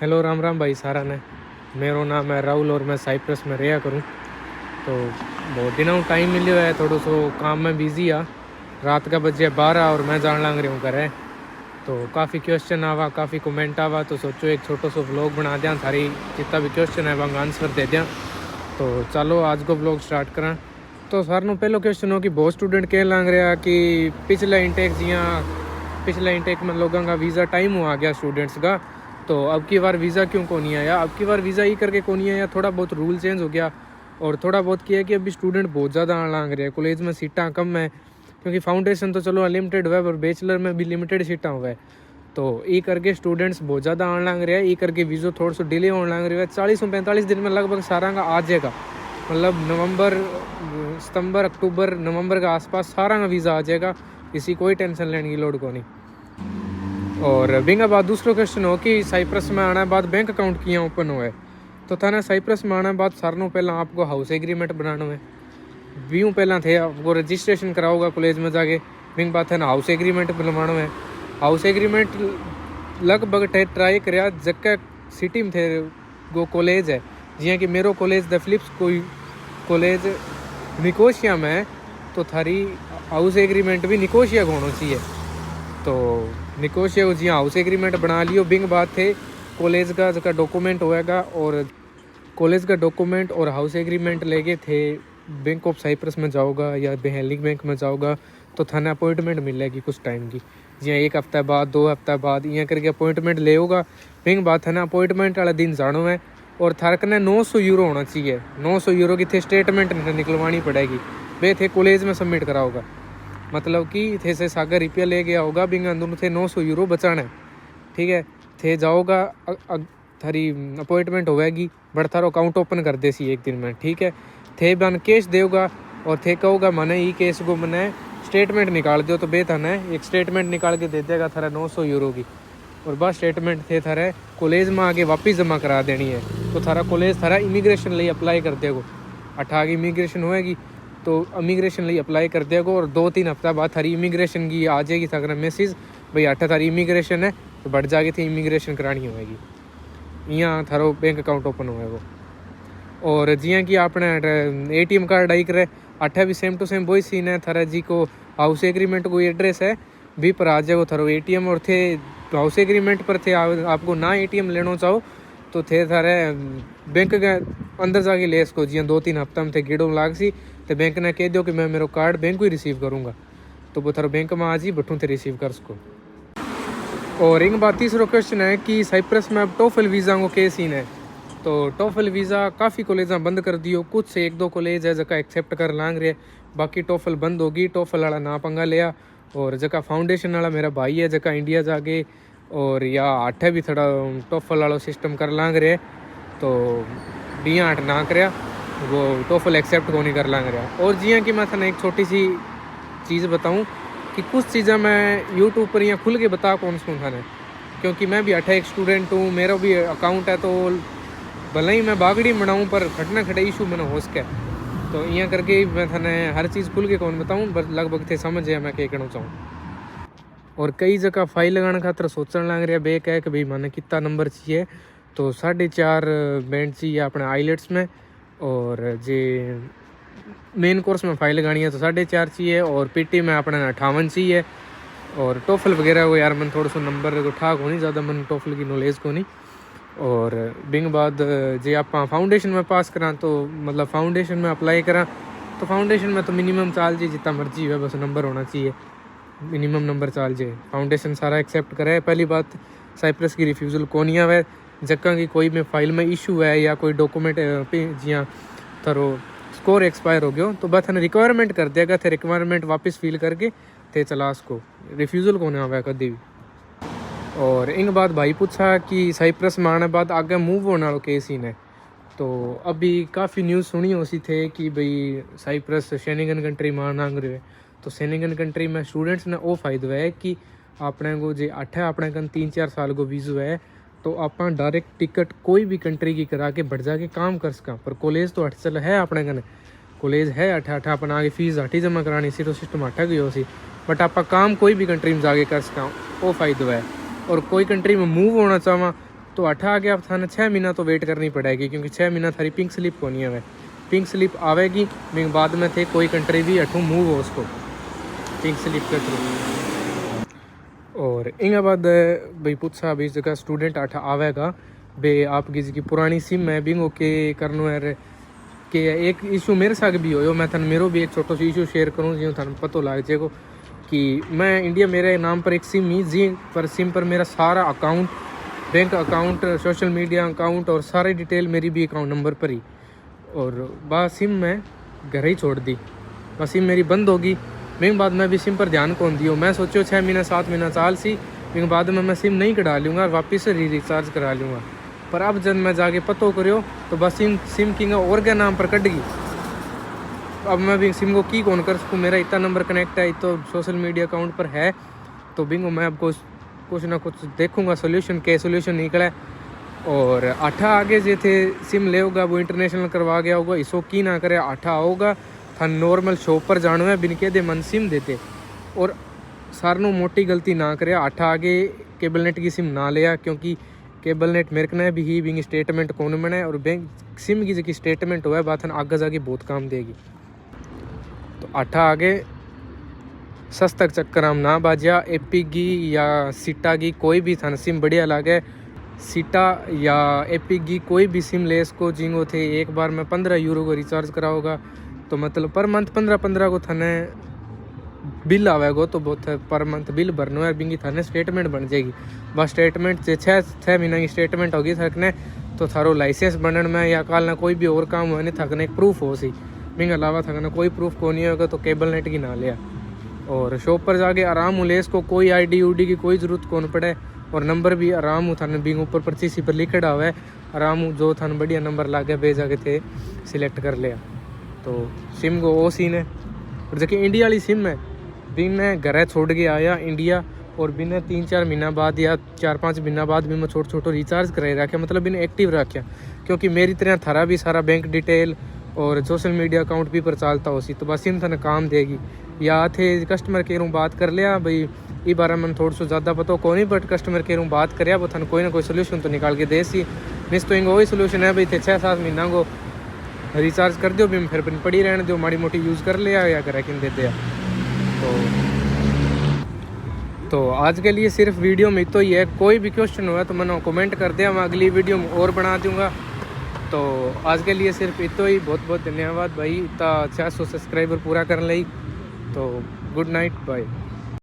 Hello Ram Ram भाई सारा ने। मेरा नाम है राहुल और मैं साइप्रस में रहा करूँ। तो बहुत दिनों टाइम मिलो है, थोड़ा सो काम में बिजी आ। रात का बजे 12 और मैं जान लग रहा हूँ घर। तो काफ़ी क्वेश्चन आवा, काफ़ी कमेंट आवा, तो सोचो एक छोटो सो व्लॉग बना दिया, सारी जितना भी क्वेश्चन है वहाँ आंसर दे दिया। तो चलो आज को व्लॉग स्टार्ट करा। तो सार नो पहलो क्वेश्चन हो कि बहुत स्टूडेंट कह लग रहा कि पिछले इंटेक में लोगों का वीज़ा टाइम हो आ गया स्टूडेंट्स का, तो अब की बार वीज़ा क्यों को नहीं आया। अब की बार वीज़ा ही करके को नहीं आया, थोड़ा बहुत रूल चेंज हो गया। और थोड़ा बहुत किया कि अभी स्टूडेंट बहुत ज़्यादा आने लग रहे हैं, कॉलेज में सीटें कम है, क्योंकि फाउंडेशन तो चलो अनलिमिटेड हुआ है पर बैचलर में भी लिमिटेड सीटें हुआ है। तो ये करके स्टूडेंट्स बहुत ज़्यादा आने लग रहे हैं, ये करके वीज़ा थोड़ा सा डिले होने लग रहा है। 40-45 दिन में लगभग सारा का आ जाएगा, मतलब सितंबर अक्टूबर नवंबर के आसपास सारा का वीज़ा आ जाएगा। इसी कोई टेंशन लेने की लोड को नहीं। और बिंगा बाद दूसरा क्वेश्चन हो कि साइप्रस में आने बाद बैंक अकाउंट किया ओपन हुआ है। तो थाना साइप्रस में आने बाद सारों पहला आपको हाउस एग्रीमेंट बनाना है। व्यू पहला थे आपको रजिस्ट्रेशन कराओगा कॉलेज में जाके, बिंग बात है ना हाउस एग्रीमेंट बनवाना है। हाउस एग्रीमेंट लगभग ट्राई कराया जक्का सिटी में थे वो कॉलेज है, जियाँ कि मेरो कॉलेज द फिलिप्स कोई कॉलेज निकोशिया में है, तो थारी हाउस एग्रीमेंट भी निकोशिया को होना चाहिए। तो निकोशिया को जी हाउस एग्रीमेंट बना लियो। बिंग बात थे कॉलेज का जगह डॉक्यूमेंट होएगा, और कॉलेज का डॉक्यूमेंट और हाउस एग्रीमेंट लेके थे बैंक ऑफ साइप्रस में जाओगा या हेलिंग बैंक में जाओगा, तो थाने अपॉइंटमेंट मिलेगी कुछ टाइम की, जियाँ 1 हफ्ता बाद 2 हफ्ता बाद यहाँ करके अपॉइंटमेंट ले होगा। बिंग बात है ना अपॉइंटमेंट वाला दिन जानो है, और थारक ने 900 यूरो होना चाहिए। 900 यूरो की थे स्टेटमेंट निकलवानी पड़ेगी, वे थे कॉलेज में सबमिट कराओगा। मतलब कि थे से सागर रुपया ले गया होगा, बिंग अंदर थे 900 यूरो बचाना है। ठीक है, थे जाओगा थारी अपॉइंटमेंट होगी, बट थारो अकाउंट ओपन कर दे सी 1 दिन में। ठीक है, थे बन कैश देगा और थे कहोगा मैंने ई केस को मैंने स्टेटमेंट निकाल दो, तो बे थाने एक स्टेटमेंट निकाल के दे देगा थारा 900 यूरो की, और बस स्टेटमेंट थे थारे कॉलेज में आगे वापस जमा करा देनी है। तो थारा कॉलेज थारा इमिग्रेशन लिए अप्लाई कर देगो। 18 इमिग्रेशन होएगी तो इमिग्रेशन लिए अप्लाई कर देगो, और 2-3 हफ्ता बाद थारी इमिग्रेशन की आ जाएगी थारा मैसेज, भाई 8 थारी इमिग्रेशन है, तो बढ़ जाएगी थी इमिग्रेशन करानी होएगी। यहाँ थारो बैंक अकाउंट ओपन होएगो। और जियाँ कि आपने ATM कार्ड आई करे, 8 भी सेम टू सेम वही सीन है। थारा जी को हाउस एग्रीमेंट को एड्रेस है भी पर आ जाएगो थारो ATM, और थे हाउस एग्रीमेंट पर थे आपको ना ATM लेना चाहो तो थे थारे बैंक के अंदर जाके ले इसको, जियाँ 2-3 हफ्ता में थे गिड़ो लाग सी, तो बैंक ने कह दो कि मैं मेरा कार्ड बैंक को ही रिसीव करूँगा, तो वो थारो बैंक में आ जी बठूँ थे रिसीव कर सको। और एक बात तीसरा क्वेश्चन है कि साइप्रस में अब टोफल वीज़ा को क्या सीन है। तो टोफल वीज़ा काफ़ी कॉलेज बंद कर दियो, कुछ से 1-2 कॉलेज है जगह एक्सेप्ट कर लांग रहे, बाकी टोफल बंद होगी। टोफल वाला ना पंगा लिया, और जगह फाउंडेशन वाला मेरा भाई है जगह इंडिया जाके, और या 8 भी थोड़ा टोफल वाला सिस्टम कर लांग रहे, तो 20-8 ना कराया वो टोफल एक्सेप्ट को नहीं कर लांग रहा। और जियाँ कि मैं थाने एक छोटी सी चीज़ बताऊँ कि कुछ चीज़ें मैं यूट्यूब पर यहाँ खुल के बता कौन सुन थाने, क्योंकि मैं भी 8 एक स्टूडेंट हूँ, मेरा भी अकाउंट है, तो भले ही मैं बागड़ी बनाऊँ पर खटना खड़े इशू मैंने हो सके, तो यहाँ करके मैं थाने हर चीज़ खुल के कौन बताऊँ, बस लगभग थे समझ है मैं क्या कहना चाहूँ। और कई जगह फाइल लगाने खातर सोचने लग रहा बे कह कि भाई मैंने कितना नंबर चाहिए, तो 4.5 बैंड चाहिए अपने आईलेट्स में, और जे मेन कोर्स में फाइल लगानी है तो 4.5 चाहिए, और PT में अपने 58 चाहिए। और टोफल वगैरह को यार मन थोड़ा सा नंबर को ठाक होनी ज़्यादा, मन टोफल की नॉलेज को नहीं। और बिंग बाद जे आप फाउंडेशन में पास करा, तो मतलब फाउंडेशन में अप्लाई करा, तो फाउंडेशन में तो मिनिमम चाल जी जितना मर्जी है, बस नंबर होना चाहिए, मिनिमम नंबर चाल जे फाउंडेशन सारा एक्सेप्ट करे। पहली बात साइप्रस की रिफ्यूज़ल को नहीं आवे, जक्का की कोई में फाइल में इशू है या कोई डॉक्यूमेंट जियाँ थारो स्कोर एक्सपायर हो गयो, तो बस थाने रिक्वायरमेंट कर देगा, थे रिक्वायरमेंट वापस फिल करके थे चला उसको रिफ्यूज़ल को नहीं आवे कभी भी। और इन बात भाई पूछा कि साइप्रस में आने बाद आगे मूव होने वाला केस सीन है। तो अभी काफ़ी न्यूज़ सुनी हो सी थे कि भाई साइप्रस शेनिगन कंट्री में आना रहे, तो शेनिगन कंट्री में स्टूडेंट्स ने वो फायदा है कि अपने को जो 8 अपने कन 3-4 साल को वीज़ो है, तो आप डायरेक्ट टिकट कोई भी कंट्री की करा के बढ़ जाके काम कर सका। पर कॉलेज तो 8 चल है अपने कन, कॉलेज है 8 अपना आगे फीस 8 ही जमा करानी सी, तो सिस्टम 8 गई हो सी, बट आप काम कोई भी कंट्री में जाके कर सका, वो फायदा है। और कोई कंट्री में मूव होना चाहवा तो 8 आ गया। अब थाने 6 महीना तो वेट करनी पड़ेगी, क्योंकि 6 महीना थारी पिंक स्लिप होनी है। पिंक स्लिप आवेगी बाद में थे कोई कंट्री भी अठू मूव हो उसको पिंक स्लिप के थ्रू। और इंगे बाद भाई पूछा भाई जगह स्टूडेंट 8 आवेगा बे आपकी जी पुरानी सिम है बिंगो के करनो है कि एक इशू मेरे साथ भी हो। मैं थाने मेरो भी एक छोटो सा इशू शेयर करूँ जी थाने पतो लग जाएगो कि मैं इंडिया मेरे नाम पर एक सिम ही जी पर सिम पर मेरा सारा account, bank account, social media account और सारी डिटेल मेरी भी अकाउंट नंबर पर ही। और बस सिम मैं घर ही छोड़ दी, बस सिम मेरी बंद होगी। मेरे बाद मैं भी सिम पर ध्यान कौन दियो। मैं सोचो 6 महीना 7 महीना साल सी लेकिन बाद में मैं सिम नहीं कटा लूँगा, वापस से रिचार्ज करा लूँगा। पर अब जब मैं जाके पतो करो तो बस सिम किंग और के नाम पर कट गई। अब मैं भी सिम को की कौन कर सकूँ, मेरा इतना नंबर कनेक्ट है तो सोशल मीडिया अकाउंट पर है। तो बिंगो मैं अब कुछ ना कुछ देखूँगा सोल्यूशन के सोल्यूशन निकला। और 8 आगे जे थे सिम ले होगा वो इंटरनेशनल करवा गया होगा, इसो की ना करे 8 आओगा था नॉर्मल शॉप पर जानो है बिन के दे मन सिम देते। और सारनों मोटी गलती ना करे 8 आगे केबल नेट की सिम ना लिया, क्योंकि केबल नेट मेरे को भी ही बिंग स्टेटमेंट कौन बने और बैंक सिम की जी स्टेटमेंट हुआ है बात आगे जाके बहुत काम देगी। तो 8 आगे सस्तक चक्कर हम ना बाजा एपी की या सीटा की कोई भी थाना सिम बढ़िया लागे। सीटा या एपी की कोई भी सिम ले इसको जिंगो थे एक बार में 15 यूरो को रिचार्ज कराओगा तो मतलब पर मंथ 15 को थाने बिल आवेगा तो बहुत पर मंथ बिल भरना है बिंगी थाने स्टेटमेंट बन जाएगी। बस स्टेटमेंट से 6 महीना की स्टेटमेंट होगी थकने तो थारो लाइसेंस बनने में या काल ना कोई भी और काम हुआ नहीं थकने एक प्रूफ हो सी बिंग अलावा थकना कोई प्रूफ को नहीं होगा तो केबल नेट की ना लिया। और शॉप पर जाके आराम हो ले इसको कोई आई डी की कोई ज़रूरत कौन पड़े और नंबर भी आराम हो थाने बिंग ऊपर पर्ची सी पर लिखा हुआ है आराम हो जो थाने बढ़िया नंबर ला के भेजा के थे सिलेक्ट कर लिया। तो सिम को वो सीन है। और जबकि इंडिया वाली सिम है भी मैं घर छोड़ के आया इंडिया और बिना 3-4 महीना बाद या 4-5 महीना बाद भी मैं छोटो रिचार्ज कराई रखा, मतलब बिना एक्टिव रखा, क्योंकि मेरी तरह थारा भी सारा बैंक डिटेल और सोशल मीडिया अकाउंट भी पर चलता हो सी। तो बस सिम थाने काम देगी। या थे कस्टमर केयर बात कर लिया भाई ये बारे में थोड़ा सा ज़्यादा पता को नहीं बट कस्टमर केयर बात कर वो थाने कोई ना कोई सोल्यूशन तो निकाल के दे सी। मिस तो वही सोल्यूशन है भाई थे 6-7 महीना को रिचार्ज कर दो भी फिर पड़ी रहने दो माड़ी मोटी यूज़ कर लिया या कर दे दिया। तो आज के लिए सिर्फ वीडियो में तो ही है। कोई भी क्वेश्चन हुआ तो मैंने कमेंट कर दिया, मैं अगली वीडियो में और बना दूंगा। तो आज के लिए सिर्फ इतना ही। बहुत बहुत धन्यवाद भाई इतना 600 सब्सक्राइबर पूरा करने लई। तो गुड नाइट बाय।